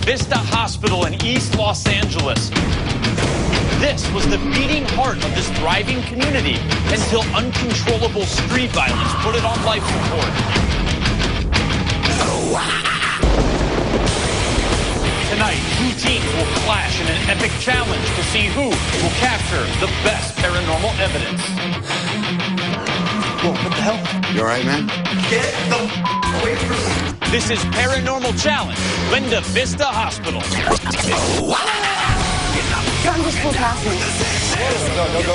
Vista Hospital in East Los Angeles. This was the beating heart of this thriving community until uncontrollable street violence put it on life support. Tonight, two teams will clash in an epic challenge to see who will capture the best paranormal evidence. Whoa, what the hell? You all right, man? Get the away from me. This is Paranormal Challenge, Linda Vista Hospital. I'm just full past me. Go.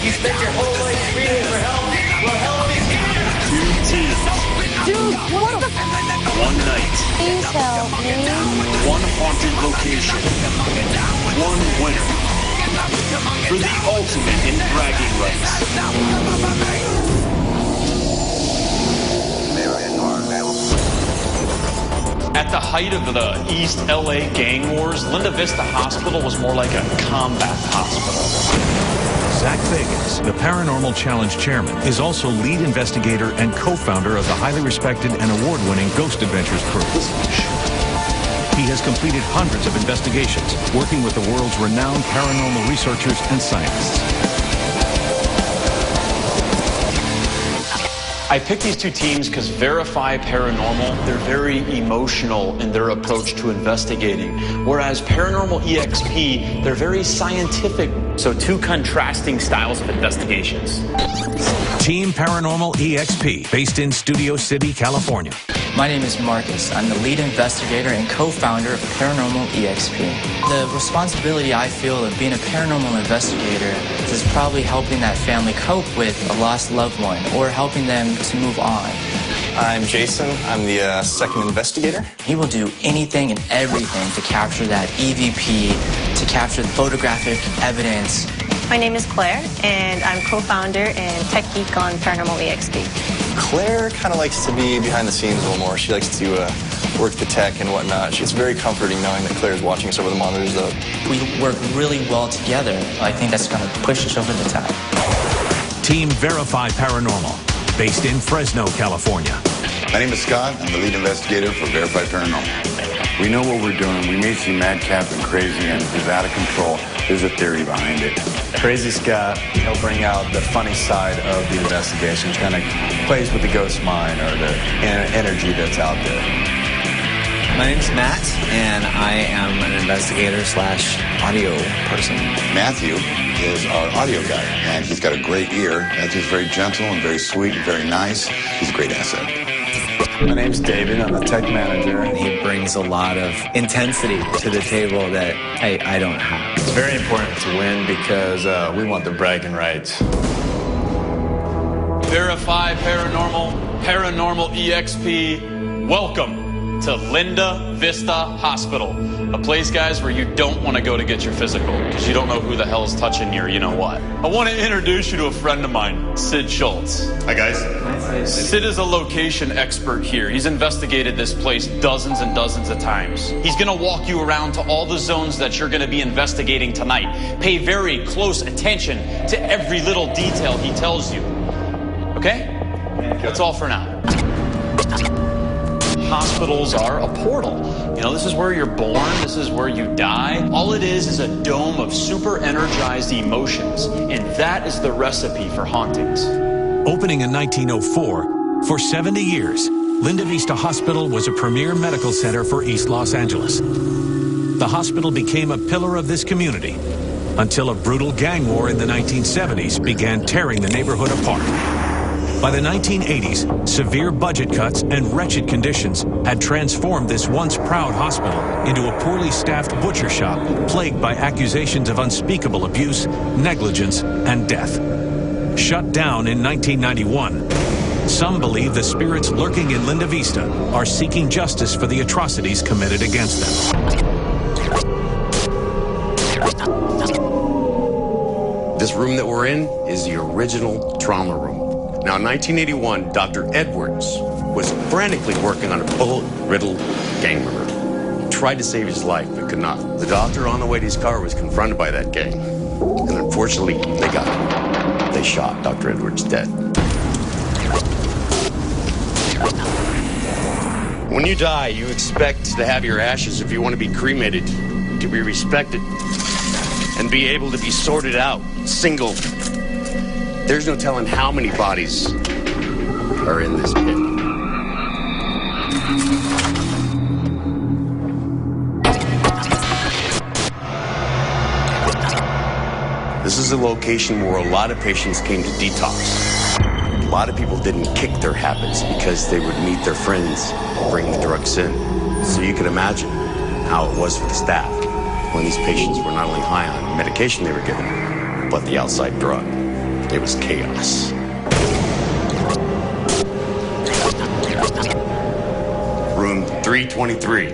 You spent your whole life screaming for help. Well, help is here. Two teams. Dude, what the? One night. Please help me. One haunted location. One winner. For the ultimate in bragging rights. At the height of the East LA gang wars, Linda Vista Hospital was more like a combat hospital. Zach Bagans, the Paranormal Challenge chairman, is also lead investigator and co-founder of the highly respected and award-winning Ghost Adventures crew. He has completed hundreds of investigations, working with the world's renowned paranormal researchers and scientists. I picked these two teams because Verify Paranormal, they're very emotional in their approach to investigating, whereas Paranormal EXP, they're very scientific. So two contrasting styles of investigations. Team Paranormal EXP, based in Studio City, California. My name is Marcus. I'm the lead investigator and co-founder of Paranormal EXP. The responsibility I feel of being a paranormal investigator is probably helping that family cope with a lost loved one or helping them to move on. I'm Jason. I'm the second investigator. He will do anything and everything to capture that EVP, to capture the photographic evidence. My name is Claire, and I'm co-founder and tech geek on Paranormal EXP. Claire kind of likes to be behind the scenes a little more. She likes to work the tech and whatnot. It's very comforting knowing that Claire's watching us over the monitors, though. We work really well together. I think that's going to push us over the top. Team Verify Paranormal, based in Fresno, California. My name is Scott. I'm the lead investigator for Verify Paranormal. We know what we're doing. We may seem madcap and crazy and it's out of control. There's a theory behind it. Crazy Scott, he'll bring out the funny side of the investigation. Kind of plays with the ghost mind or the energy that's out there. My name's Matt, and I am an investigator / audio person. Matthew is our audio guy, and he's got a great ear. Matthew's very gentle and very sweet and very nice. He's a great asset. My name's David. I'm the tech manager. And he brings a lot of intensity to the table that I don't have. It's very important to win because we want the bragging rights. Verify Paranormal, Paranormal EXP, welcome to Linda Vista Hospital. A place, guys, where you don't want to go to get your physical because you don't know who the hell's touching your you-know-what. I want to introduce you to a friend of mine, Sid Schultz. Hi, guys. Sid is a location expert here. He's investigated this place dozens and dozens of times. He's going to walk you around to all the zones that you're going to be investigating tonight. Pay very close attention to every little detail he tells you. Okay? That's all for now. Hospitals are a portal. You know, this is where you're born, this is where you die. All it is a dome of super energized emotions, and that is the recipe for hauntings. Opening in 1904, for 70 years, Linda Vista Hospital was a premier medical center for East Los Angeles. The hospital became a pillar of this community until a brutal gang war in the 1970s began tearing the neighborhood apart. By the 1980s, severe budget cuts and wretched conditions had transformed this once proud hospital into a poorly staffed butcher shop plagued by accusations of unspeakable abuse, negligence, and death. Shut down in 1991, some believe the spirits lurking in Linda Vista are seeking justice for the atrocities committed against them. This room that we're in is the original trauma room. Now, in 1981, Dr. Edwards was frantically working on a bullet-riddled gang member. He tried to save his life, but could not. The doctor on the way to his car was confronted by that gang. And unfortunately, they got him. They shot Dr. Edwards dead. When you die, you expect to have your ashes, if you want to be cremated, to be respected and be able to be sorted out, single. There's no telling how many bodies are in this pit. This is a location where a lot of patients came to detox. A lot of people didn't kick their habits because they would meet their friends and bring the drugs in. So you can imagine how it was for the staff when these patients were not only high on medication they were given, but the outside drug. It was chaos. Room 323,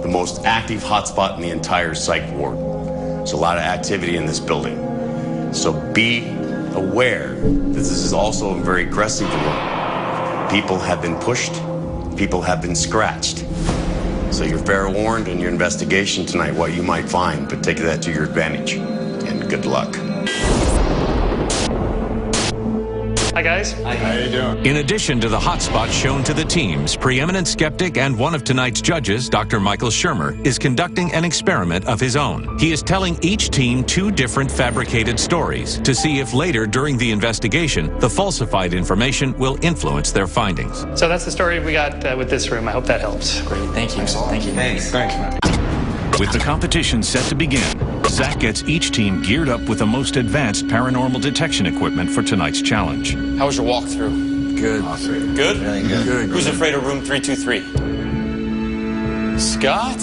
the most active hotspot in the entire psych ward. There's a lot of activity in this building. So be aware that this is also a very aggressive room. People have been pushed, people have been scratched. So you're fair warned in your investigation tonight what you might find, but take that to your advantage. And good luck. Hi, guys. Hi. How you doing? In addition to the hotspots shown to the teams, preeminent skeptic and one of tonight's judges, Dr. Michael Shermer, is conducting an experiment of his own. He is telling each team 2 different fabricated stories to see if later during the investigation, the falsified information will influence their findings. So that's the story we got with this room. I hope that helps. Great. Thank you. Thank you. Thanks, man. With the competition set to begin, Zach gets each team geared up with the most advanced paranormal detection equipment for tonight's challenge. How was your walkthrough? Good. Awesome. Good? Really good. Who's afraid of room 323? Scott?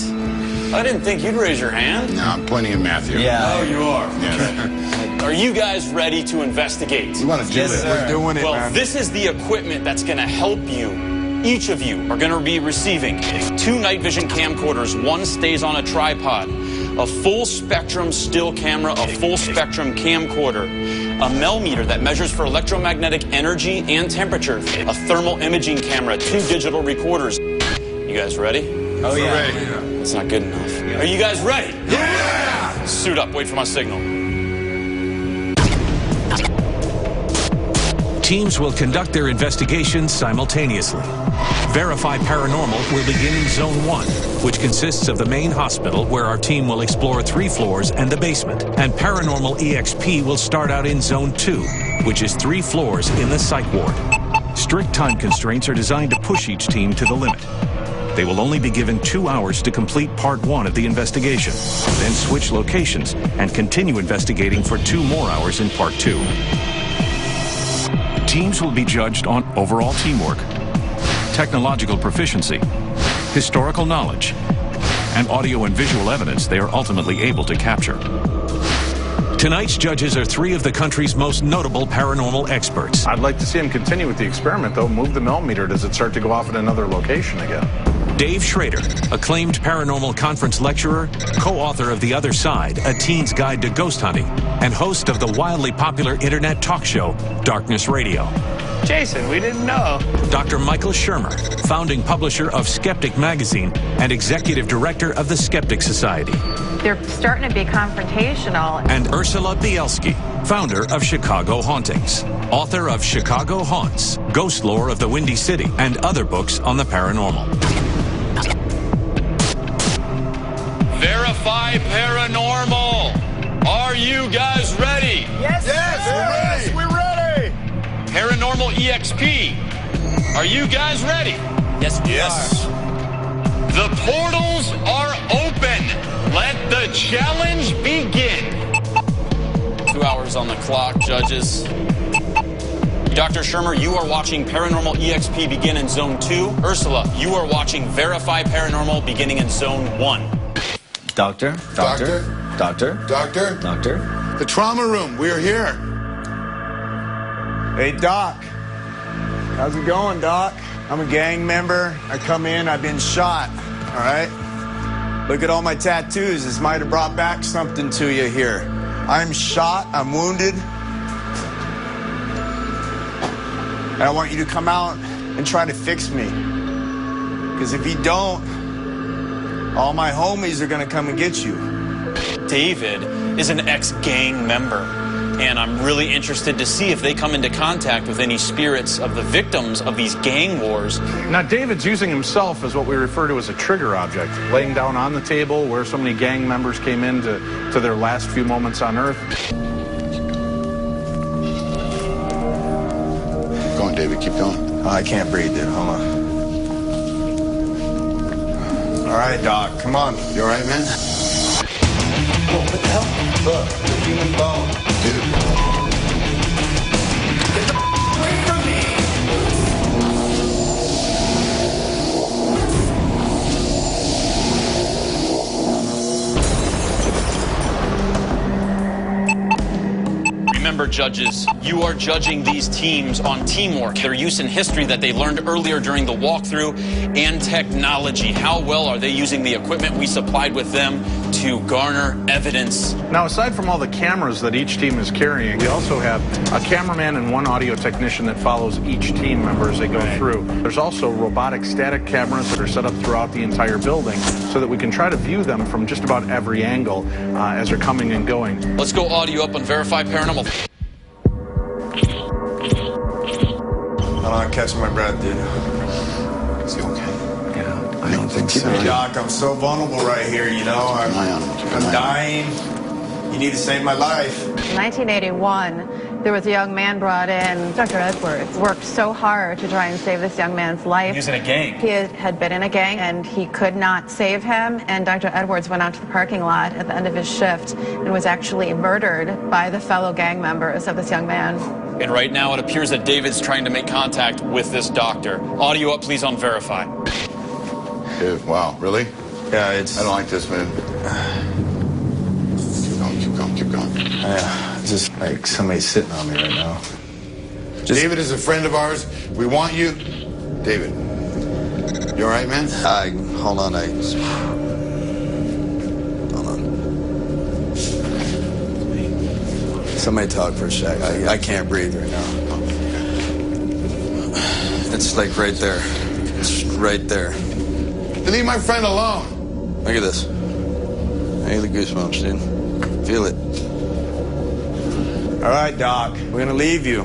I didn't think you'd raise your hand. No, I'm pointing at Matthew. Yeah. Oh, you are? Yeah. Are you guys ready to investigate? We want to do it. We're doing it, Well, man. this is the equipment that's going to help you. Each of you are going to be receiving 2 night vision camcorders. One stays on a tripod, a full spectrum still camera, a full spectrum camcorder, a Mel meter that measures for electromagnetic energy and temperature, a thermal imaging camera, 2 digital recorders. You guys ready? Oh, yeah. Ready. That's not good enough. Are you guys ready? Yeah! Suit up, wait for my signal. Teams will conduct their investigations simultaneously. Verify Paranormal will begin in Zone 1, which consists of the main hospital where our team will explore 3 floors and the basement. And Paranormal EXP will start out in Zone 2, which is 3 floors in the psych ward. Strict time constraints are designed to push each team to the limit. They will only be given 2 hours to complete Part 1 of the investigation, then switch locations and continue investigating for 2 more hours in Part 2. Teams will be judged on overall teamwork, technological proficiency, historical knowledge, and audio and visual evidence they are ultimately able to capture. Tonight's judges are 3 of the country's most notable paranormal experts. I'd like to see him continue with the experiment, though. Move the Mel meter. Does it start to go off at another location again? Dave Schrader, acclaimed paranormal conference lecturer, co-author of The Other Side, A Teen's Guide to Ghost Hunting, and host of the wildly popular internet talk show, Darkness Radio. Jason, we didn't know. Dr. Michael Shermer, founding publisher of Skeptic Magazine and executive director of the Skeptic Society. They're starting to be confrontational. And Ursula Bielski, founder of Chicago Hauntings, author of Chicago Haunts, Ghost Lore of the Windy City, and other books on the paranormal. Verify Paranormal. Are you guys ready? Yes, we're ready. Paranormal EXP. Are you guys ready? Yes, we Yes. The portals are open. Let the challenge begin. 2 hours on the clock, judges. Dr. Shermer, you are watching Paranormal EXP begin in Zone 2. Ursula, you are watching Verify Paranormal beginning in Zone 1. Doctor. The trauma room, we're here. Hey, Doc. How's it going, Doc? I'm a gang member. I come in, I've been shot, all right? Look at all my tattoos. This might have brought back something to you here. I'm shot, I'm wounded. And I want you to come out and try to fix me. Because if you don't, all my homies are gonna come and get you. David is an ex-gang member. And I'm really interested to see if they come into contact with any spirits of the victims of these gang wars. Now, David's using himself as what we refer to as a trigger object, laying down on the table where so many gang members came in to their last few moments on Earth. Keep going, David, keep going. Oh, I can't breathe, dude. Hold on. All right, Doc, come on. You all right, man? Oh, what the hell? Look, the human bone. Dude. Get the away from me! Remember, judges, you are judging these teams on teamwork, their use in history that they learned earlier during the walkthrough, and technology. How well are they using the equipment we supplied with them to garner evidence? Now, aside from all the cameras that each team is carrying, we also have a cameraman and one audio technician that follows each team member as they go through. There's also robotic static cameras that are set up throughout the entire building so that we can try to view them from just about every angle as they're coming and going. Let's go audio up on Verify Paranormal. I'm catching my breath, dude. Is he okay? Yeah, I don't think so. Hey, Doc, I'm so vulnerable right here, you know. I'm dying. You need to save my life. In 1981, there was a young man brought in. Dr. Edwards worked so hard to try and save this young man's life. He was in a gang. He had been in a gang, and he could not save him. And Dr. Edwards went out to the parking lot at the end of his shift and was actually murdered by the fellow gang members of this young man. And right now it appears that David's trying to make contact with this doctor. Audio up, please, on Verify. Dude, wow, really? Yeah, it's... I don't like this, man. Keep going, keep going, keep going. Yeah, it's just like somebody's sitting on me right now. David is a friend of ours. We want you. David, you all right, man? Hold on, Hold on. Somebody talk for a sec. I can't breathe right now. It's like right there. It's right there. Leave my friend alone. Look at this. I get the goosebumps, dude. Feel it. All right, Doc. We're gonna leave you.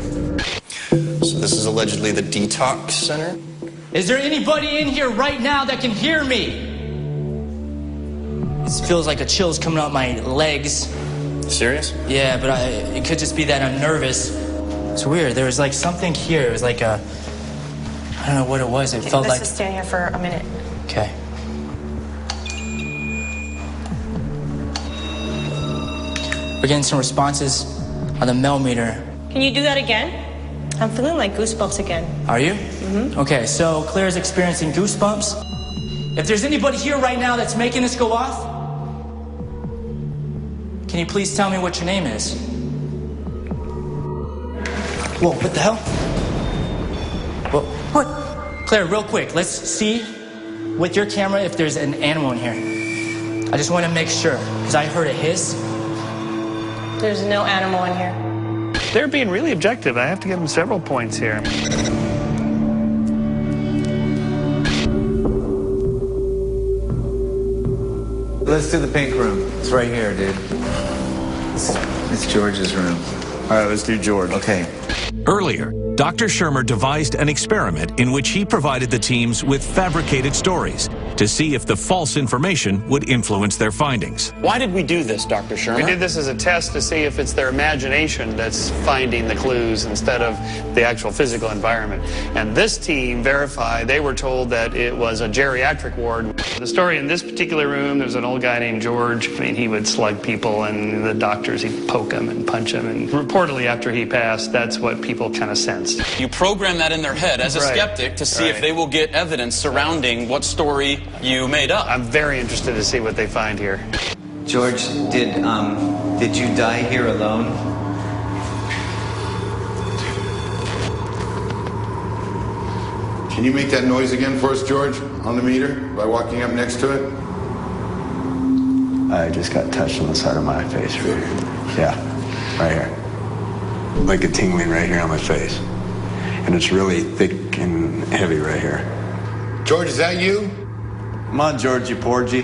So this is allegedly the detox center? Is there anybody in here right now that can hear me? It feels like a chill's coming up my legs. Serious? Yeah, but it could just be that I'm nervous. It's weird. There was like something here. It was like a... I don't know what it was. It felt like... Let's just stand here for a minute. Okay. We're getting some responses on the millimeter. Can you do that again? I'm feeling like goosebumps again. Are you? Mm-hmm. Okay, so Claire's experiencing goosebumps. If there's anybody here right now that's making this go off, can you please tell me what your name is? Whoa, what the hell? Whoa, what? Claire, real quick, let's see with your camera if there's an animal in here. I just want to make sure, because I heard a hiss. There's no animal in here. They're being really objective. I have to give them several points here. Let's do the pink room. It's right here, dude. It's George's room. All right, let's do George. Okay. Earlier, Dr. Shermer devised an experiment in which he provided the teams with fabricated stories to see if the false information would influence their findings. Why did we do this, Dr. Shermer? We did this as a test to see if it's their imagination that's finding the clues instead of the actual physical environment. And this team, Verify, they were told that it was a geriatric ward. The story in this particular room, there's an old guy named George. I mean, he would slug people, and the doctors, he'd poke them and punch them. And reportedly, after he passed, that's what people kind of sensed. You program that in their head as a skeptic to see if they will get evidence surrounding what story you made up. I'm very interested to see what they find here. George, did you die here alone? Can you make that noise again for us, George, on the meter, by walking up next to it? I just got touched on the side of my face right here. Yeah, right here. Like a tingling right here on my face. And it's really thick and heavy right here. George, is that you? Come on, Georgie Porgy.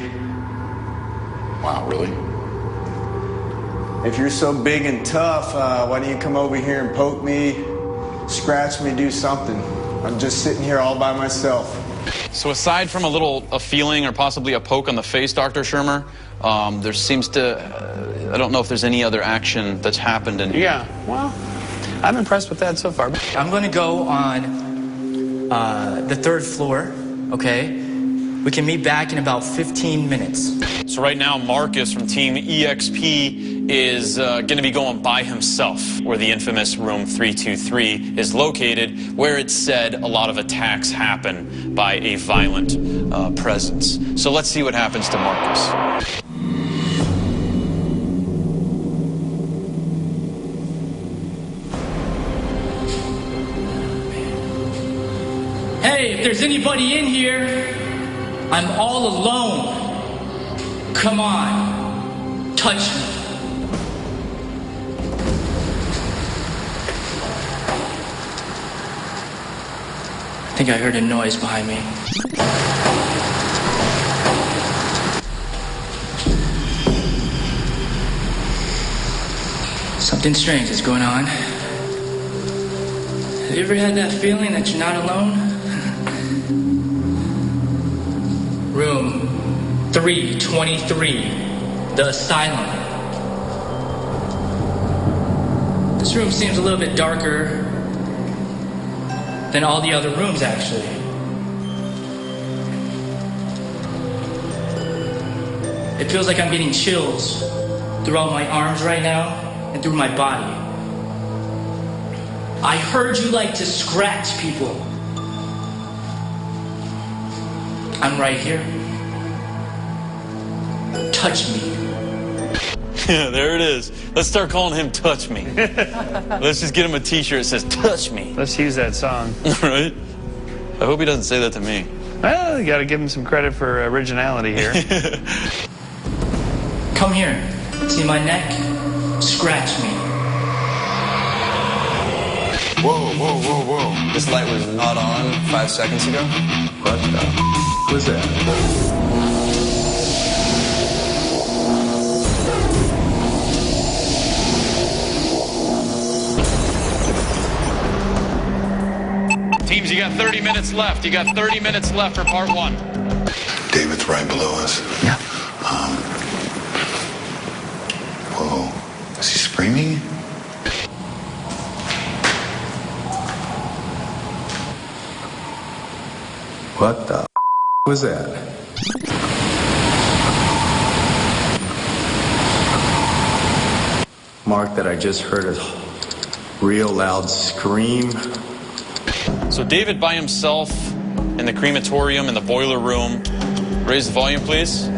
Wow, really? If you're so big and tough, why don't you come over here and poke me, scratch me, do something? I'm just sitting here all by myself. So aside from a feeling or possibly a poke on the face, Dr. Shermer, there seems to, I don't know if there's any other action that's happened in here. Yeah, well, I'm impressed with that so far. I'm going to go on the 3rd floor, okay? We can meet back in about 15 minutes. So right now, Marcus from Team EXP is going to be going by himself where the infamous room 323 is located, where it's said a lot of attacks happen by a violent presence. So let's see what happens to Marcus. Hey, if there's anybody in here, I'm all alone. Come on, touch me. I think I heard a noise behind me. Something strange is going on. Have you ever had that feeling that you're not alone? Room 323, the asylum. This room seems a little bit darker than all the other rooms, actually. It feels like I'm getting chills throughout my arms right now and through my body. I heard you like to scratch people. I'm right here. Touch me. Yeah, there it is. Let's start calling him Touch Me. Let's just get him a t-shirt that says Touch Me. Let's use that song. Right? I hope he doesn't say that to me. Well, you got to give him some credit for originality here. Come here. See my neck? Scratch me. Whoa, whoa, whoa, whoa. This light was not on 5 seconds ago. What the was that? Teams, you got 30 minutes left. You got 30 minutes left for part 1. David's right below us. Yeah. Whoa. Is he screaming? What the was that? Mark, that I just heard a real loud scream. So David by himself in the crematorium in the boiler room. Raise the volume, please. A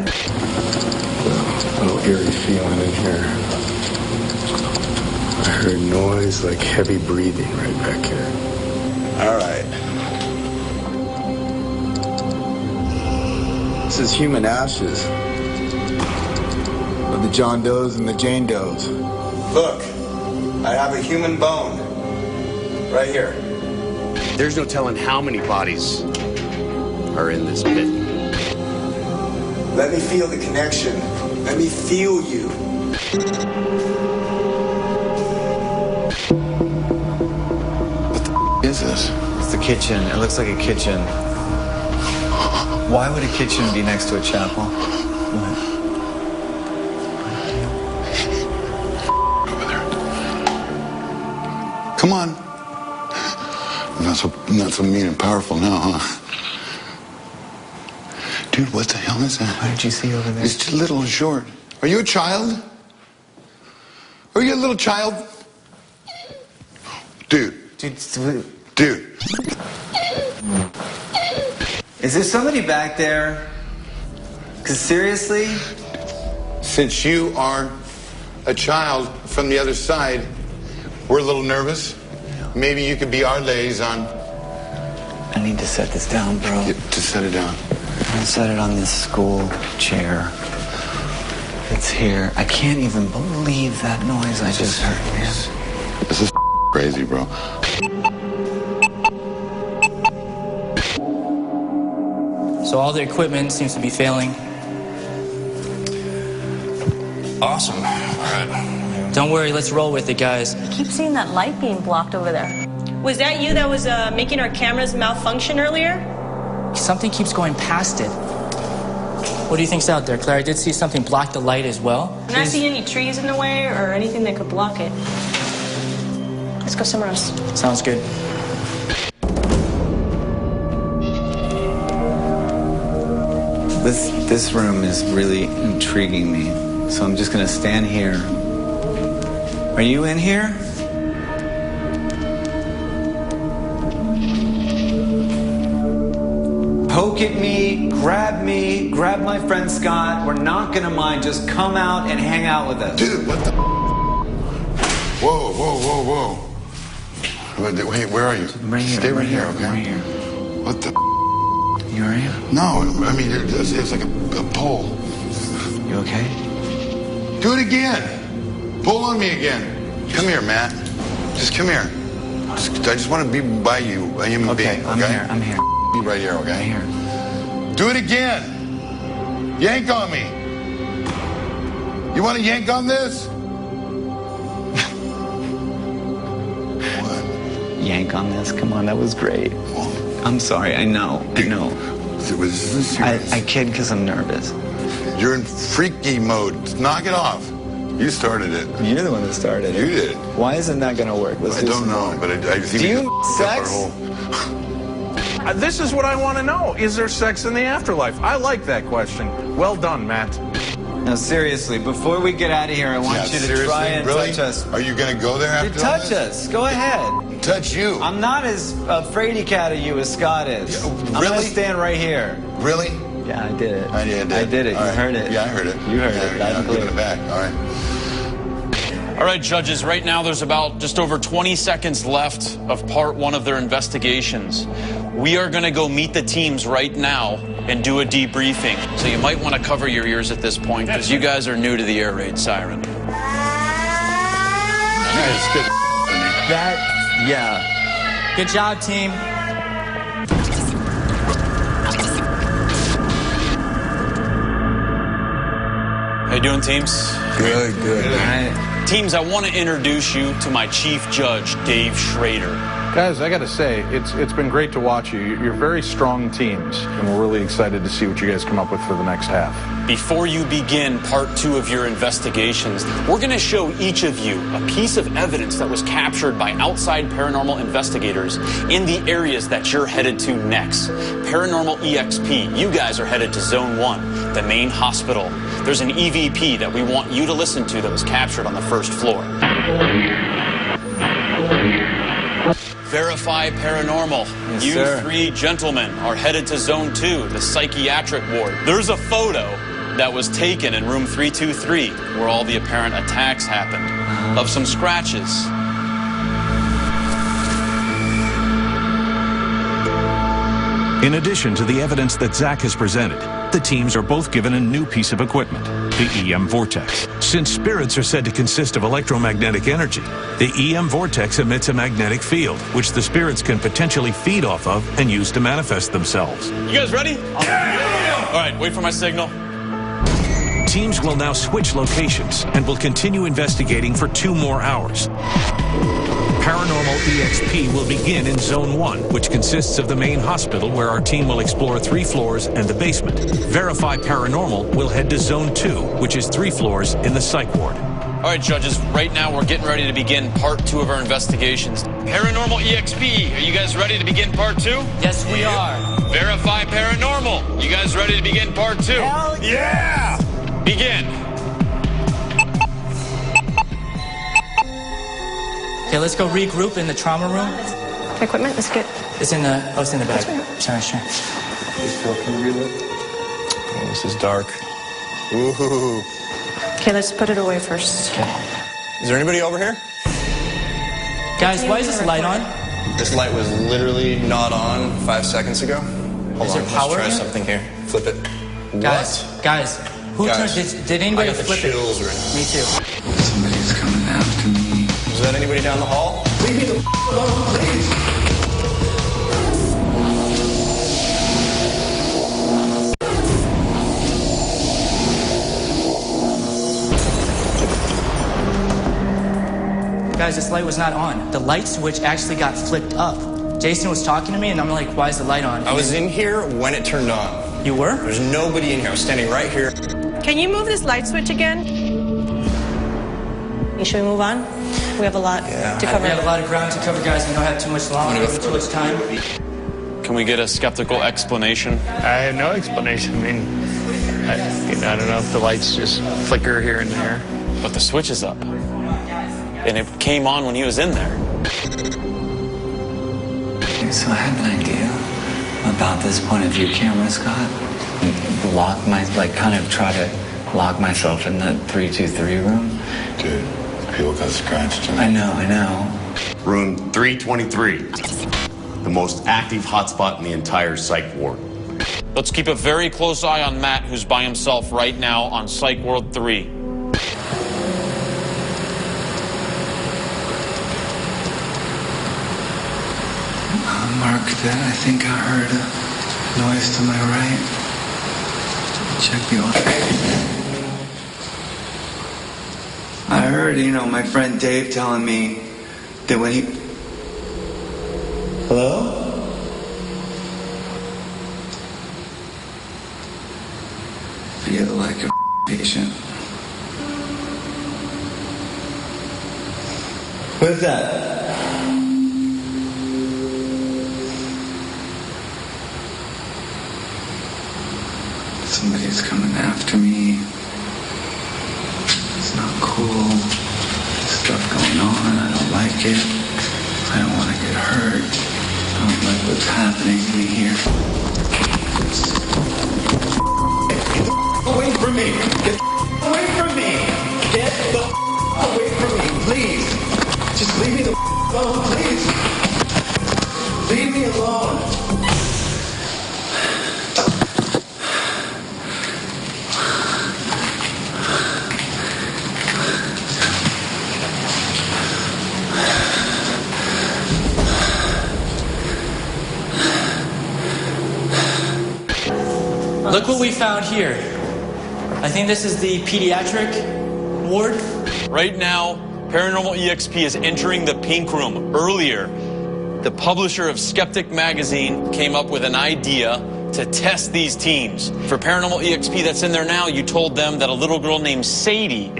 little eerie feeling in here. I heard noise like heavy breathing right back here. All right. This is human ashes of the John Does and the Jane Does. Look, I have a human bone right here. There's no telling how many bodies are in this pit. Let me feel the connection. Let me feel you. What the is this? It's the kitchen. It looks like a kitchen. Why would a kitchen be next to a chapel? What? Over there. Come on. Not so mean and powerful now, huh? Dude, what the hell is that? What did you see over there? It's just little and short. Are you a child? Are you a little child? Dude. Dude. Is there somebody back there? Because seriously? Since you are a child from the other side, we're a little nervous. Maybe you could be our liaison. I need to set this down, bro. To set it down. I'll set it on this school chair. It's here. I can't even believe that noise I just heard, man. This is crazy, bro. So all the equipment seems to be failing. Awesome. All right. Don't worry, let's roll with it, guys. I keep seeing that light being blocked over there. Was that you that was making our cameras malfunction earlier? Something keeps going past it. What do you think's out there, Claire? I did see something block the light as well. I'm not seeing any trees in the way or anything that could block it. Let's go somewhere else. Sounds good. This room is really intriguing me, so I'm just gonna stand here. Are you in here? Poke at me, grab my friend Scott. We're not gonna mind. Just come out and hang out with us. Dude, what the? Whoa. Wait, where are you? Right here. Stay right here, okay? Right here. What the? You all right? No, I mean, it's like a pole. You okay? Do it again. Pull on me again. Come here, Matt. Just come here. I just want to be by you, a human being, okay? I'm here. Be right here, okay? Right here. Do it again. Yank on me. You want to yank on this? Yank on this? Come on, that was great. I'm sorry, I know. Was this serious? I kid because I'm nervous. You're in freaky mode. Knock it off. You started it. You're the one that started it. You did. Why isn't that going to work? I don't know, but I think do you sex? This is what I want to know. Is there sex in the afterlife? I like that question. Well done, Matt. Now, seriously, before we get out of here, I want you to try and touch us. Are you going to go there after touch us. Go ahead. Touch you. I'm not as afraid cat of you as Scott is. I'm going to stand right here. Really? Yeah, I did it. I did it. You heard it. Yeah, I heard it. You heard it. I'm giving it back. All right. All right, judges, right now there's about just over 20 seconds left of part one of their investigations. We are going to go meet the teams right now and do a debriefing. So you might want to cover your ears at this point because you guys are new to the air raid siren. Yeah. Good job, team. How you doing, teams? Good. All right. Teams, I want to introduce you to my chief judge, Dave Schrader. Guys, I got to say, it's been great to watch you. You're very strong teams, and we're really excited to see what you guys come up with for the next half. Before you begin part two of your investigations, we're going to show each of you a piece of evidence that was captured by outside paranormal investigators in the areas that you're headed to next. Paranormal EXP, you guys are headed to Zone 1, the main hospital. There's an EVP that we want you to listen to that was captured on the first floor. Verify Paranormal. Yes, You sir. three gentlemen are headed to Zone 2, the psychiatric ward. There's a photo that was taken in room 323 where all the apparent attacks happened of some scratches. In addition to the evidence that Zach has presented, the teams are both given a new piece of equipment, the EM Vortex. Since spirits are said to consist of electromagnetic energy, the EM Vortex emits a magnetic field, which the spirits can potentially feed off of and use to manifest themselves. You guys ready? Yeah! All right, wait for my signal. Teams will now switch locations and will continue investigating for 2 more hours. Paranormal EXP will begin in Zone 1, which consists of the main hospital where our team will explore 3 floors and the basement. Verify Paranormal will head to Zone 2, which is 3 floors in the psych ward. All right, judges, right now we're getting ready to begin part 2 of our investigations. Paranormal EXP, are you guys ready to begin part 2? Yes, we are. Verify Paranormal, you guys ready to begin part 2? Hell yeah! Begin. Okay, let's go regroup in the trauma room. Equipment, let's get. It's in the bag. Sure. Can you read it? Oh, this is dark. Ooh. Okay, let's put it away first. Okay. Is there anybody over here? Guys, why is this light on? This light was literally not on 5 seconds ago. Hold Is on, there power let's try here? something here. Flip it. Guys, who Guys, turned? Did anybody I got the flip it? chills right now. Me too. Somebody's coming after me. Is that anybody down the hall? Leave me the alone, please. Guys, this light was not on. The light switch actually got flipped up. Jason was talking to me, and I'm like, why is the light on? I was in here when it turned on. You were? There's nobody in here. I was standing right here. Can you move this light switch again? Should we move on? We have a lot to cover. We have a lot of ground to cover, guys. We don't have too much longer. Too much time. Can we get a skeptical explanation? I have no explanation. I mean, I don't know if the lights just flicker here and there. But the switch is up. And it came on when he was in there. So I had an idea about this point of view camera, Scott. Kind of try to lock myself in the 323 room. Dude, people got scratched. I know. Room 323, the most active hotspot in the entire psych ward. Let's keep a very close eye on Matt, who's by himself right now on Psych Ward 3. Mark, that I think I heard a noise to my right. Check the order. I heard, my friend Dave telling me that when he... Hello? Feel like a patient. What is that? Somebody's coming after me. It's not cool. There's stuff going on. I don't like it. I don't want to get hurt. I don't like what's happening to me here. Get away from me! Get away from me! Get the away from me, please! Just leave me the alone, please! Leave me alone! Look what we found here. I think this is the pediatric ward. Right now, Paranormal EXP is entering the pink room. Earlier, the publisher of Skeptic magazine came up with an idea to test these teams. For Paranormal EXP that's in there now, you told them that a little girl named Sadie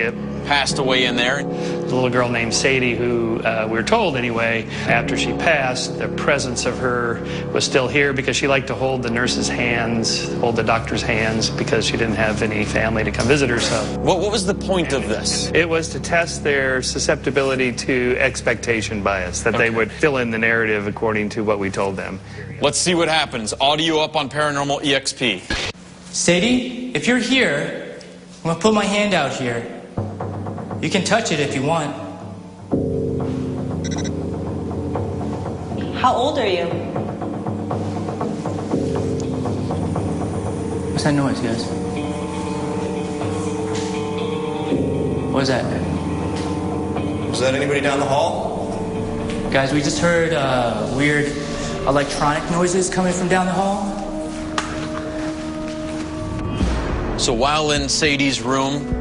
passed away in there. The little girl named Sadie, who we're told anyway, after she passed, the presence of her was still here because she liked to hold the nurse's hands, hold the doctor's hands, because she didn't have any family to come visit her. So, what was the point of this? It was to test their susceptibility to expectation bias, that they would fill in the narrative according to what we told them. Let's see what happens. Audio up on Paranormal EXP. Sadie, if you're here, I'm gonna put my hand out here. You can touch it if you want. How old are you? What's that noise, guys? What is that? Was that anybody down the hall? Guys, we just heard weird electronic noises coming from down the hall. So while in Sadie's room,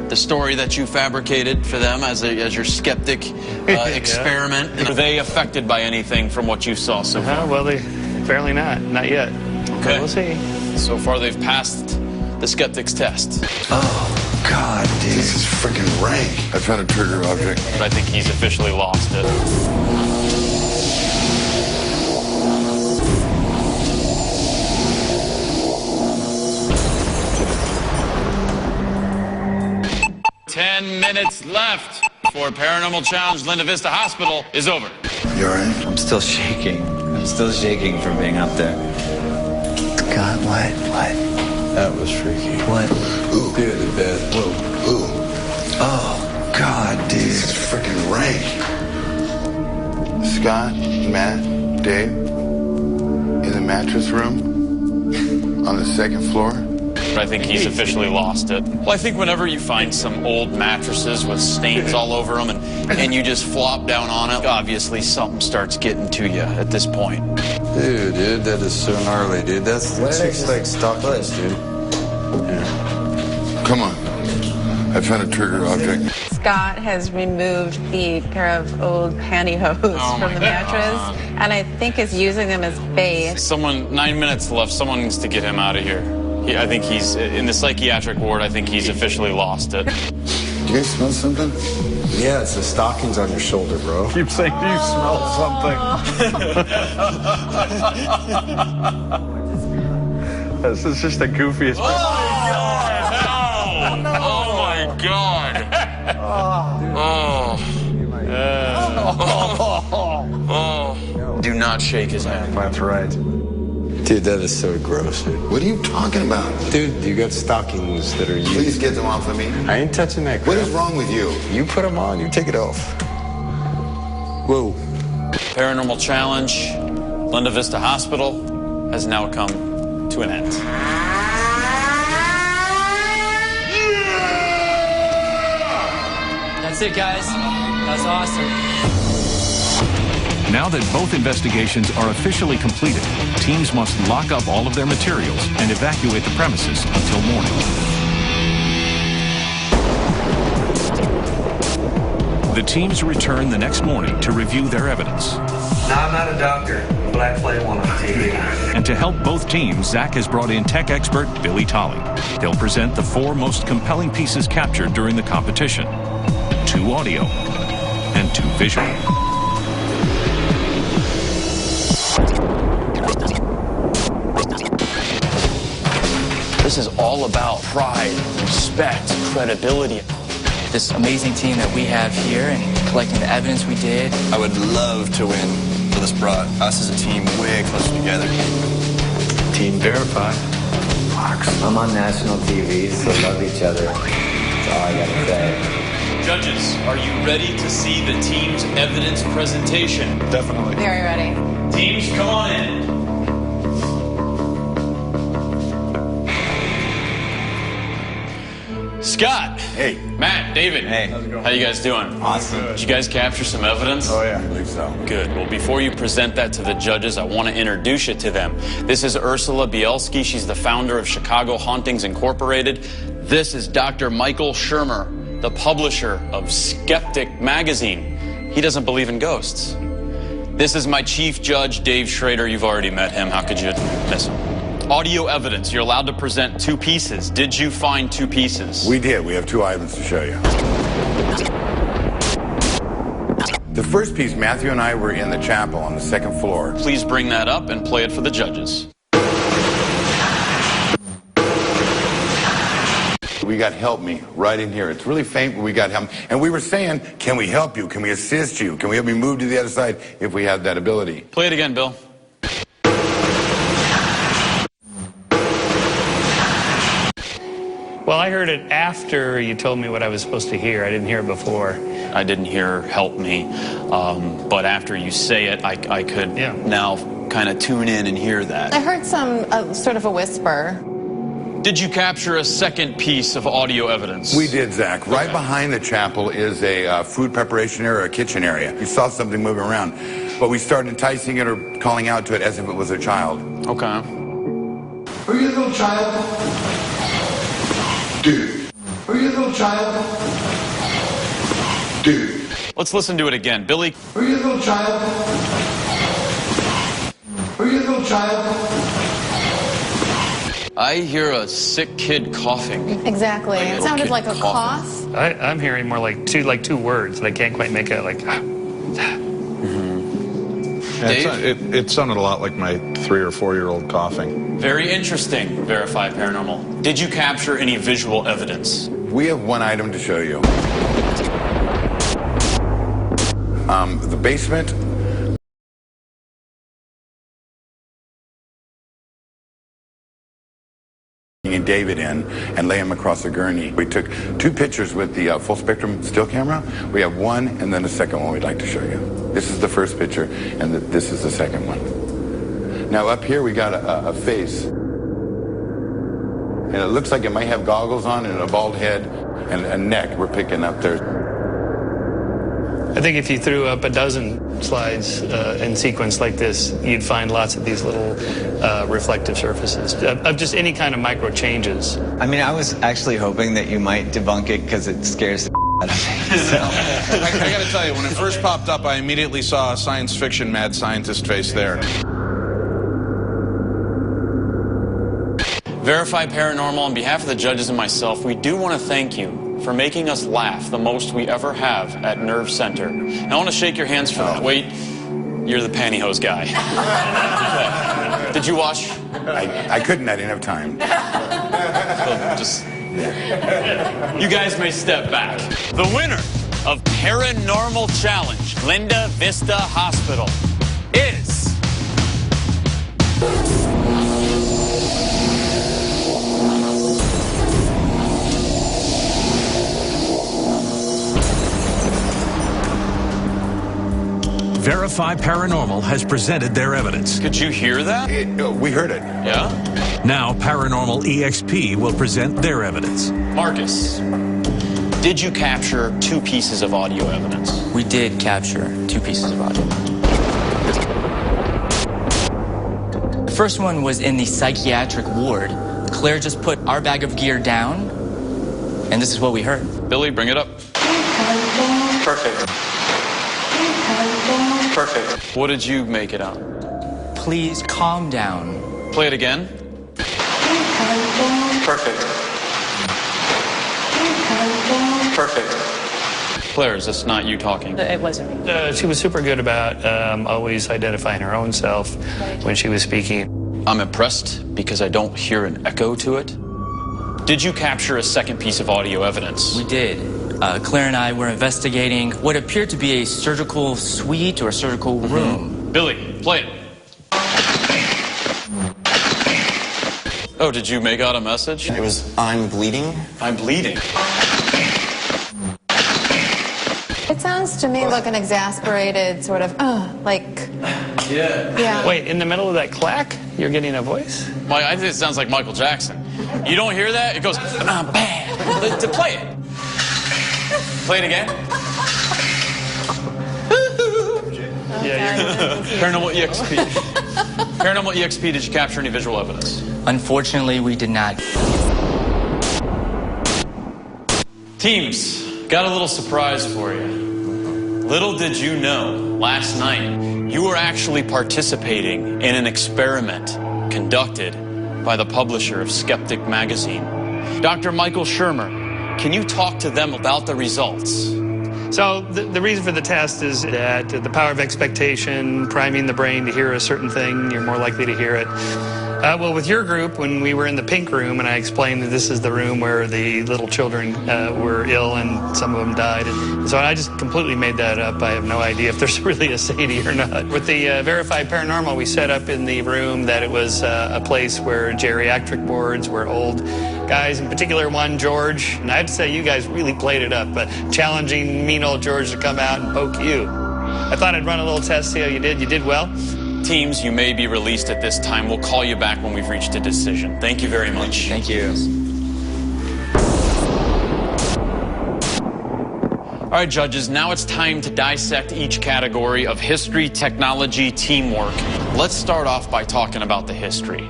the story that you fabricated for them as your skeptic experiment, were they affected by anything from what you saw so far? Well, apparently not yet. Okay. We'll see. So far, they've passed the skeptic's test. Oh, God, dude. This is freaking rank. I found a trigger object. But I think he's officially lost it. Minutes left before Paranormal Challenge Linda Vista Hospital is over. You all right? I'm still shaking. I'm still shaking from being up there. God, what? That was freaky. What? Ooh. Dude, the bed. Whoa. Ooh. Oh, God, dude. This is freaking rank. Scott, Matt, Dave, in the mattress room on the second floor. I think he's officially lost it. Well, I think whenever you find some old mattresses with stains all over them and you just flop down on it, obviously something starts getting to you at this point. Dude, that is so gnarly, dude. That's like stockings, dude. Come on. I found a trigger object. Scott has removed the pair of old pantyhose from the mattress, and I think is using them as bait. 9 minutes left. Someone needs to get him out of here. I think he's in the psychiatric ward. I think he's officially lost it. Do you guys smell something? Yeah, it's the stockings on your shoulder, bro. Keep saying, do you smell something? This is just the goofiest. Oh my God! Do not shake his hand. That's right. Dude, that is so gross, dude. What are you talking about? Dude, you got stockings that are used. Please get them off of me. I ain't touching that crap. What is wrong with you? You put them on, you take it off. Whoa. Paranormal challenge, Linda Vista Hospital, has now come to an end. That's it, guys. That's awesome. Now that both investigations are officially completed, teams must lock up all of their materials and evacuate the premises until morning. The teams return the next morning to review their evidence. Now, I'm not a doctor, but I play one on TV. And to help both teams, Zach has brought in tech expert Billy Tolley. They'll present the 4 most compelling pieces captured during the competition: 2 audio and 2 visual. This is all about pride, respect, credibility. This amazing team that we have here and collecting the evidence we did. I would love to win, so this brought us as a team way closer together. Team Verify. I'm on national TV, so love each other. That's all I gotta say. Judges, are you ready to see the team's evidence presentation? Definitely. Very ready. Teams, come on in. Scott. Hey. Matt, David. Hey. How you guys doing? Awesome. Did you guys capture some evidence? Oh, yeah. I believe so. Good. Well, before you present that to the judges, I want to introduce you to them. This is Ursula Bielski. She's the founder of Chicago Hauntings Incorporated. This is Dr. Michael Shermer, the publisher of Skeptic Magazine. He doesn't believe in ghosts. This is my chief judge, Dave Schrader. You've already met him. How could you miss him? Audio evidence. You're allowed to present 2 pieces. Did you find 2 pieces? We did. We have 2 items to show you. The first piece, Matthew and I were in the chapel on the 2nd floor. Please bring that up and play it for the judges. We got help me right in here. It's really faint, but we got help. And we were saying, can we help you? Can we assist you? Can we help you move to the other side if we have that ability? Play it again, Bill. Well, I heard it after you told me what I was supposed to hear. I didn't hear it before. I didn't hear help me, but after you say it, I could now kind of tune in and hear that. I heard some sort of a whisper. Did you capture a second piece of audio evidence? We did, Zach. Right behind the chapel is a food preparation area, a kitchen area. We saw something moving around, but we started enticing it or calling out to it as if it was a child. Okay. Are you a little child? Dude. Are you a little child? Dude. Let's listen to it again. Billy. Are you a little child? Are you a little child? I hear a sick kid coughing. Exactly. Like It sounded kid like a coughing. cough. I'm hearing more like two words, and I can't quite make it like. Yeah, it sounded a lot like my 3 or 4-year-old coughing. Very interesting, Verify Paranormal. Did you capture any visual evidence? We have 1 item to show you. The basement. David in and lay him across a gurney. We took 2 pictures with the full spectrum still camera. We have 1 and then a second one we'd like to show you. This is the first picture and this is the second one. Now up here we got a face. And it looks like it might have goggles on and a bald head and a neck we're picking up there. I think if you threw up a dozen slides in sequence like this, you'd find lots of these little reflective surfaces of just any kind of micro changes. I mean, I was actually hoping that you might debunk it because it scares the out of me. I got to tell you, when it first popped up, I immediately saw a science fiction mad scientist face there. Verify Paranormal, on behalf of the judges and myself, we do want to thank you for making us laugh the most we ever have at Nerve Center. And I want to shake your hands for that. Wait, you're the pantyhose guy. Did you watch? I couldn't. I didn't have time. Just... You guys may step back. The winner of Paranormal Challenge, Linda Vista Hospital, is... Verify Paranormal has presented their evidence. Could you hear that? We heard it. Yeah? Now Paranormal EXP will present their evidence. Marcus, did you capture 2 pieces of audio evidence? We did capture 2 pieces of audio. The first one was in the psychiatric ward. Claire just put our bag of gear down, and this is what we heard. Billy, bring it up. Perfect. Perfect. What did you make it out? Please calm down. Play it again. Perfect. Perfect. Claire, is this not you talking? It wasn't me. She was super good about always identifying her own self when she was speaking. I'm impressed because I don't hear an echo to it. Did you capture a second piece of audio evidence? We did. Claire and I were investigating what appeared to be a surgical suite or surgical room. Billy, play it. Oh, did you make out a message? It was, I'm bleeding. I'm bleeding. It sounds to me like an exasperated sort of, like... Yeah. Wait, in the middle of that clack, you're getting a voice? I think it sounds like Michael Jackson. You don't hear that? It goes, bam. To play it. Play it again. Paranormal EXP. Paranormal EXP, did you capture any visual evidence? Unfortunately, we did not. Teams, got a little surprise for you. Little did you know, last night, you were actually participating in an experiment conducted by the publisher of Skeptic magazine. Dr. Michael Shermer, can you talk to them about the results? So the reason for the test is that the power of expectation, priming the brain to hear a certain thing, you're more likely to hear it. Well, with your group, when we were in the pink room and I explained that this is the room where the little children were ill and some of them died. And so I just completely made that up. I have no idea if there's really a Sadie or not. With the Verify Paranormal, we set up in the room that it was a place where geriatric wards, where old guys, in particular one, George, and I have to say you guys really played it up, challenging mean old George to come out and poke you. I thought I'd run a little test, see how you did. You did well. Teams, you may be released at this time. We'll call you back when we've reached a decision. Thank you very much. Thank you. All right, judges, now it's time to dissect each category of history, technology, teamwork. Let's start off by talking about the history.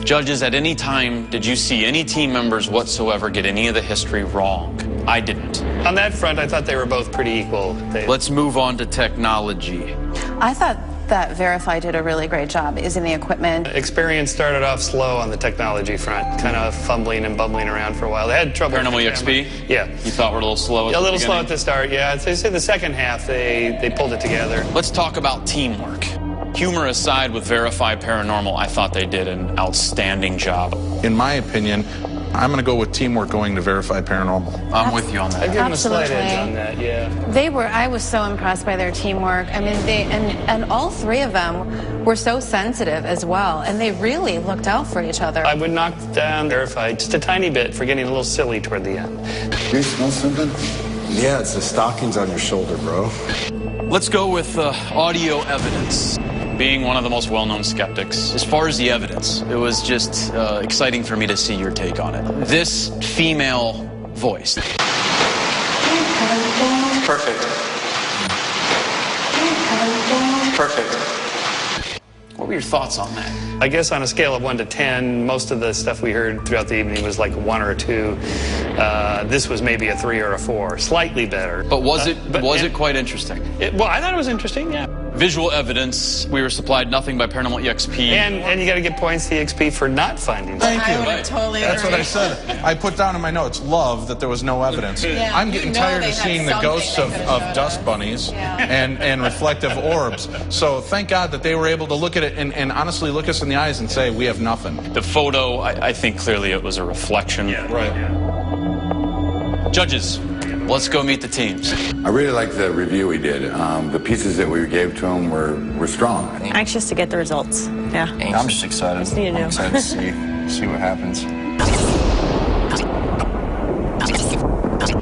Judges, at any time, did you see any team members whatsoever get any of the history wrong? I didn't. On that front, I thought they were both pretty equal. Let's move on to technology. I thought that Verify did a really great job using the equipment. Experience started off slow on the technology front, kind of fumbling and bumbling around for a while. They had trouble. Paranormal EXP? Yeah. You thought we're a little slow at a the little beginning? slow at the start, yeah. I'd say the second half, they pulled it together. Let's talk about teamwork. Humor aside, with Verify Paranormal, I thought they did an outstanding job. In my opinion, I'm going to go with teamwork going to Verify Paranormal. I'm with you on that. I'd give them a slight edge on that, yeah. I was so impressed by their teamwork. I mean, and all three of them were so sensitive as well, and they really looked out for each other. I would knock down Verify just a tiny bit for getting a little silly toward the end. You smell something? Yeah, it's the stockings on your shoulder, bro. Let's go with audio evidence. Being one of the most well-known skeptics, as far as the evidence, it was just exciting for me to see your take on it. This female voice. Perfect. Perfect. What were your thoughts on that? I guess on a scale of 1 to 10, most of the stuff we heard throughout the evening was like 1 or 2. This was maybe a 3 or a 4, slightly better. But was it quite interesting? Well, I thought it was interesting, yeah. Visual evidence, we were supplied nothing by Paranormal EXP. And you got to give points to EXP for not finding Thank you. I would totally That's agree. what I said. I put down in my notes, love that there was no evidence. Yeah, I'm getting tired of seeing the ghosts of dust bunnies and reflective orbs. So thank God that they were able to look at it and honestly look us in the eyes and say, we have nothing. The photo, I think clearly it was a reflection. Yeah. Right. Judges, let's go meet the teams. I really like the review we did. The pieces that we gave to them were strong. Anxious to get the results. Yeah. I'm just excited. Just need to know. I'm excited to see what happens.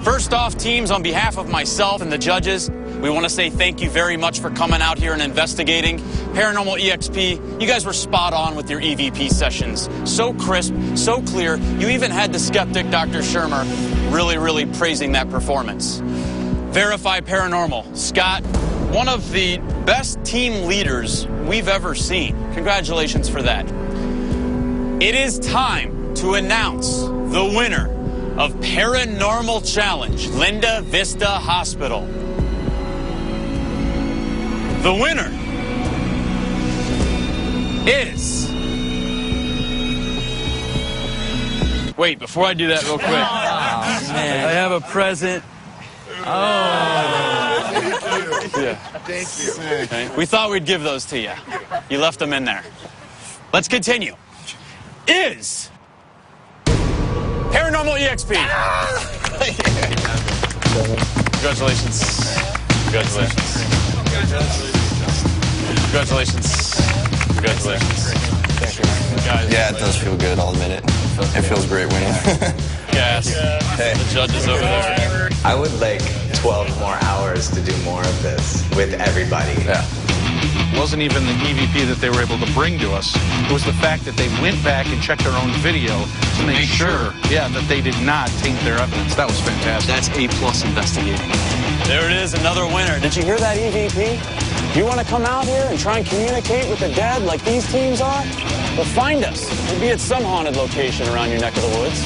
First off, teams, on behalf of myself and the judges, we want to say thank you very much for coming out here and investigating. Paranormal EXP, you guys were spot on with your EVP sessions. So crisp, so clear. You even had the skeptic, Dr. Shermer, really praising that performance. Verify Paranormal. Scott, one of the best team leaders we've ever seen. Congratulations for that. It is time to announce the winner of Paranormal Challenge, Linda Vista Hospital. The winner is... Wait, before I do that real quick, I have a present. Yeah. Thank you. Okay. We thought we'd give those to you. You left them in there. Let's continue. Is Paranormal EXP. Congratulations. Congratulations. Congratulations. Congratulations. Guys. Yeah, it does feel good, I'll admit it. It feels great winning. Yes. Hey. The judges over there. I would like 12 more hours to do more of this with everybody. Yeah. It wasn't even the EVP that they were able to bring to us. It was the fact that they went back and checked their own video to make sure, that they did not taint their evidence. That was fantastic. That's A+ investigating. There it is, another winner. Did you hear that, EVP? You want to come out here and try and communicate with the dead like these teams are? Well, find us. We'll be at some haunted location around your neck of the woods.